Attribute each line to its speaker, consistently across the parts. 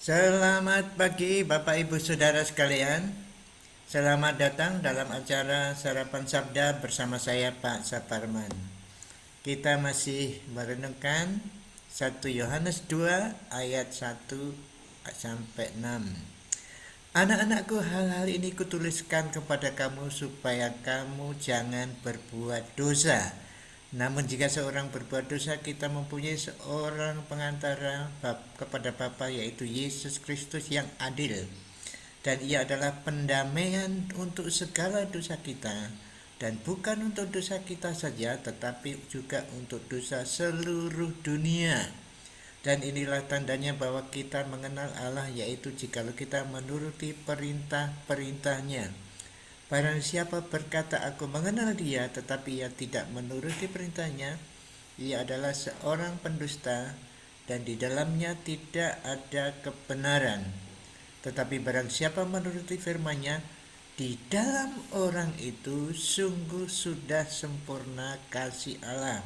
Speaker 1: Selamat pagi Bapak Ibu Saudara sekalian. Selamat datang dalam acara Sarapan Sabda bersama saya Pak Saparman. Kita masih merenungkan 1 Yohanes 2 ayat 1 sampai 6. Anak-anakku, hal-hal ini kutuliskan kepada kamu supaya kamu jangan berbuat dosa. Namun jika seorang berbuat dosa, kita mempunyai seorang pengantara kepada Bapa, yaitu Yesus Kristus yang adil. Dan ia adalah pendamaian untuk segala dosa kita. Dan bukan untuk dosa kita saja, tetapi juga untuk dosa seluruh dunia. Dan inilah tandanya bahwa kita mengenal Allah, yaitu jikalau kita menuruti perintah-perintahnya. Barang siapa berkata aku mengenal dia tetapi ia tidak menuruti perintahnya, ia adalah seorang pendusta dan di dalamnya tidak ada kebenaran. Tetapi barang siapa menuruti firman-Nya, di dalam orang itu sungguh sudah sempurna kasih Allah.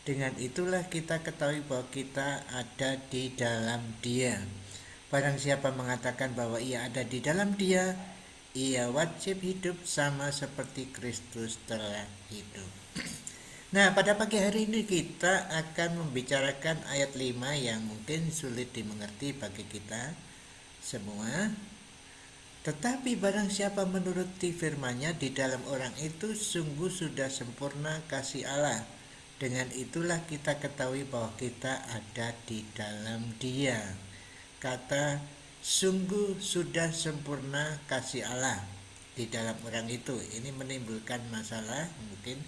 Speaker 1: Dengan itulah kita ketahui bahwa kita ada di dalam Dia. Barang siapa mengatakan bahwa ia ada di dalam Dia, ia wajib hidup sama seperti Kristus telah hidup. Nah, pada pagi hari ini kita akan membicarakan ayat 5 yang mungkin sulit dimengerti bagi kita semua. Tetapi barang siapa menuruti firman-Nya, di dalam orang itu sungguh sudah sempurna kasih Allah. Dengan itulah kita ketahui bahwa kita ada di dalam Dia. Kata sungguh sudah sempurna kasih Allah di dalam orang itu, ini menimbulkan masalah mungkin.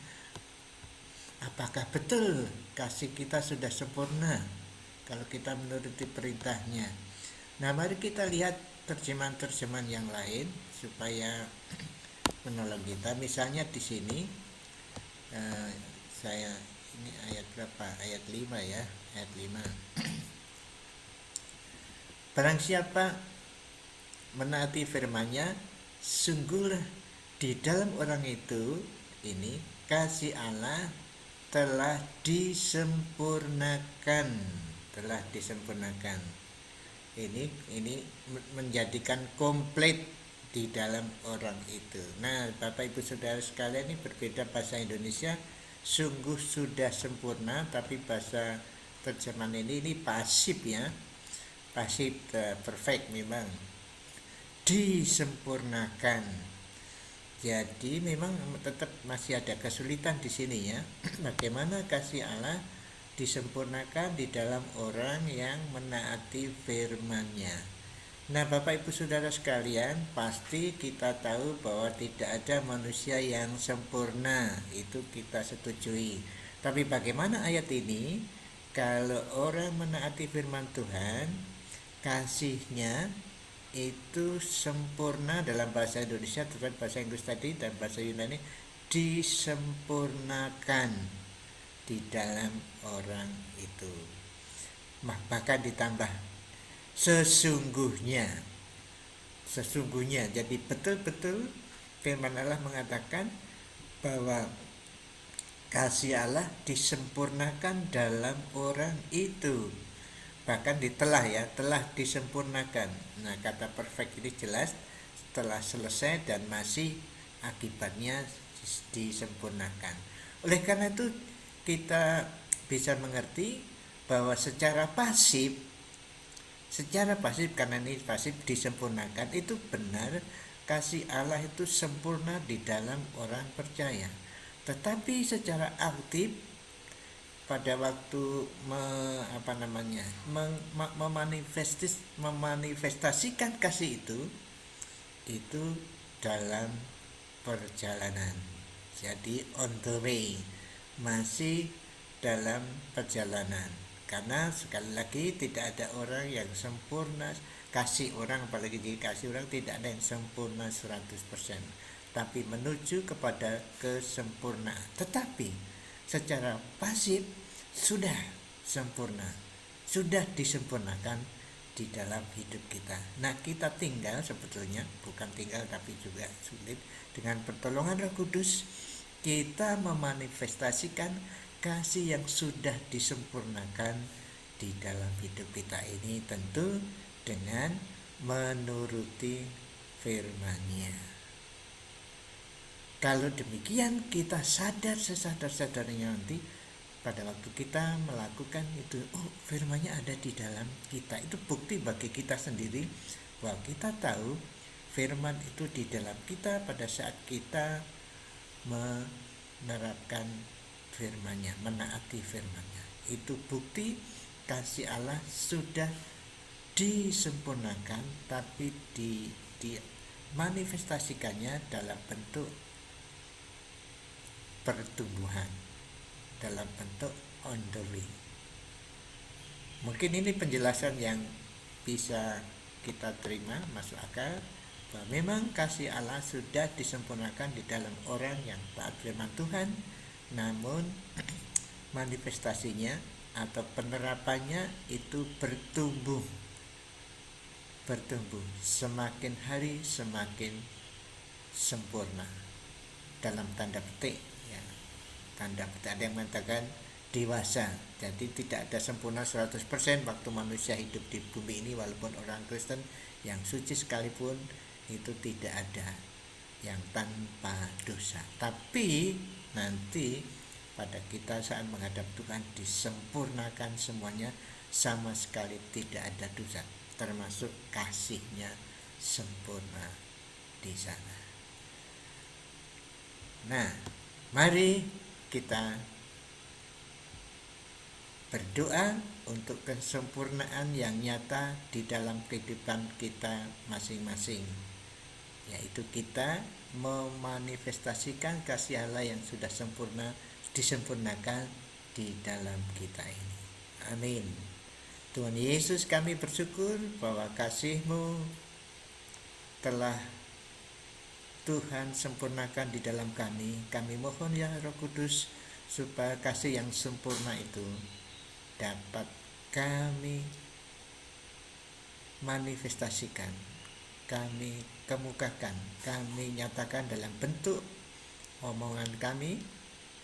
Speaker 1: Apakah betul kasih kita sudah sempurna kalau kita menuruti perintahnya? Nah, mari kita lihat terjemahan-terjemahan yang lain supaya menolong kita. Misalnya di sini saya ini ayat berapa? Ayat 5 ya, ayat 5. Barang siapa menaati firman-Nya, sungguhlah di dalam orang itu ini kasih Allah telah disempurnakan, Ini menjadikan komplit di dalam orang itu. Nah, Bapak Ibu Saudara sekalian, ini berbeda bahasa Indonesia sungguh sudah sempurna, tapi bahasa terjemahan ini pasif ya. Pasif perfect memang disempurnakan. Jadi memang tetap masih ada kesulitan di sini ya. Bagaimana kasih Allah disempurnakan di dalam orang yang menaati firman-Nya. Nah, Bapak Ibu Saudara sekalian, pasti kita tahu bahwa tidak ada manusia yang sempurna. Itu kita setujui. Tapi bagaimana ayat ini? Kalau orang menaati firman Tuhan, kasih-Nya itu sempurna dalam bahasa Indonesia, tetapi bahasa Inggris tadi dan bahasa Yunani disempurnakan di dalam orang itu. Bahkan ditambah sesungguhnya. Jadi betul-betul firman Allah mengatakan bahwa kasih Allah disempurnakan dalam orang itu. Bahkan telah disempurnakan. Nah, kata perfect ini jelas telah selesai dan masih akibatnya disempurnakan. Oleh karena itu kita bisa mengerti bahwa secara pasif karena ini pasif disempurnakan, itu benar kasih Allah itu sempurna di dalam orang percaya. Tetapi secara aktif pada waktu memanifestasikan kasih itu dalam perjalanan. Jadi on the way, masih dalam perjalanan. Karena sekali lagi tidak ada orang yang sempurna. Kasih orang, apalagi dikasih orang, tidak ada yang sempurna 100%, tapi menuju kepada kesempurnaan. Tetapi secara pasif sudah sempurna, sudah disempurnakan di dalam hidup kita. Nah, kita tinggal sebetulnya, bukan tinggal tapi juga sulit, dengan pertolongan Roh Kudus kita memanifestasikan kasih yang sudah disempurnakan di dalam hidup kita ini, tentu dengan menuruti firman-Nya. Kalau demikian kita sadar sesadar-sadarnya nanti pada waktu kita melakukan itu, oh firman-Nya ada di dalam kita. Itu bukti bagi kita sendiri bahwa kita tahu firman itu di dalam kita pada saat kita menerapkan firman-Nya, menaati firman-Nya. Itu bukti kasih Allah sudah disempurnakan, tapi dimanifestasikannya dalam bentuk pertumbuhan, dalam bentuk ongoing. Mungkin ini penjelasan yang bisa kita terima, masuk akal, bahwa memang kasih Allah sudah disempurnakan di dalam orang yang taat firman Tuhan, namun manifestasinya atau penerapannya itu bertumbuh, semakin hari semakin sempurna, dalam tanda petik ya. Tanda petik, ada yang mengatakan dewasa. Jadi tidak ada sempurna 100% waktu manusia hidup di bumi ini, walaupun orang Kristen yang suci sekalipun itu tidak ada yang tanpa dosa. Tapi nanti pada kita saat menghadap Tuhan disempurnakan semuanya, sama sekali tidak ada dosa, termasuk kasih-Nya sempurna di sana. Nah, mari kita berdoa untuk kesempurnaan yang nyata di dalam kehidupan kita masing-masing, yaitu kita memanifestasikan kasih Allah yang sudah sempurna disempurnakan di dalam kita ini. Amin. Tuhan Yesus, kami bersyukur bahwa kasih-Mu telah Tuhan sempurnakan di dalam kami. Kami mohon ya Roh Kudus, supaya kasih yang sempurna itu dapat kami manifestasikan, kami kemukakan, kami nyatakan dalam bentuk omongan kami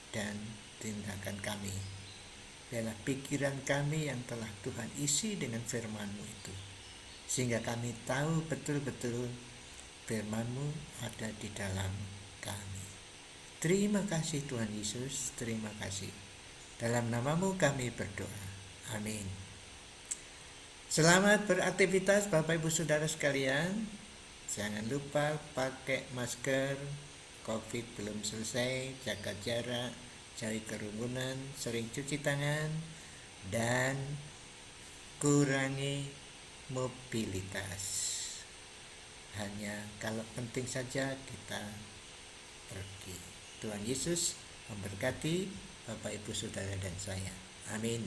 Speaker 1: dan tindakan kami. Biarlah pikiran kami yang telah Tuhan isi dengan firman-Mu itu, sehingga kami tahu betul-betul firman-Mu ada di dalam kami. Terima kasih Tuhan Yesus, terima kasih. Dalam nama-Mu kami berdoa. Amin. Selamat beraktivitas Bapak Ibu Saudara sekalian. Jangan lupa pakai masker, COVID belum selesai, jaga jarak, jauhi kerumunan, sering cuci tangan, dan kurangi mobilitas. Hanya kalau penting saja kita pergi. Tuhan Yesus memberkati Bapak Ibu Saudara dan saya. Amin.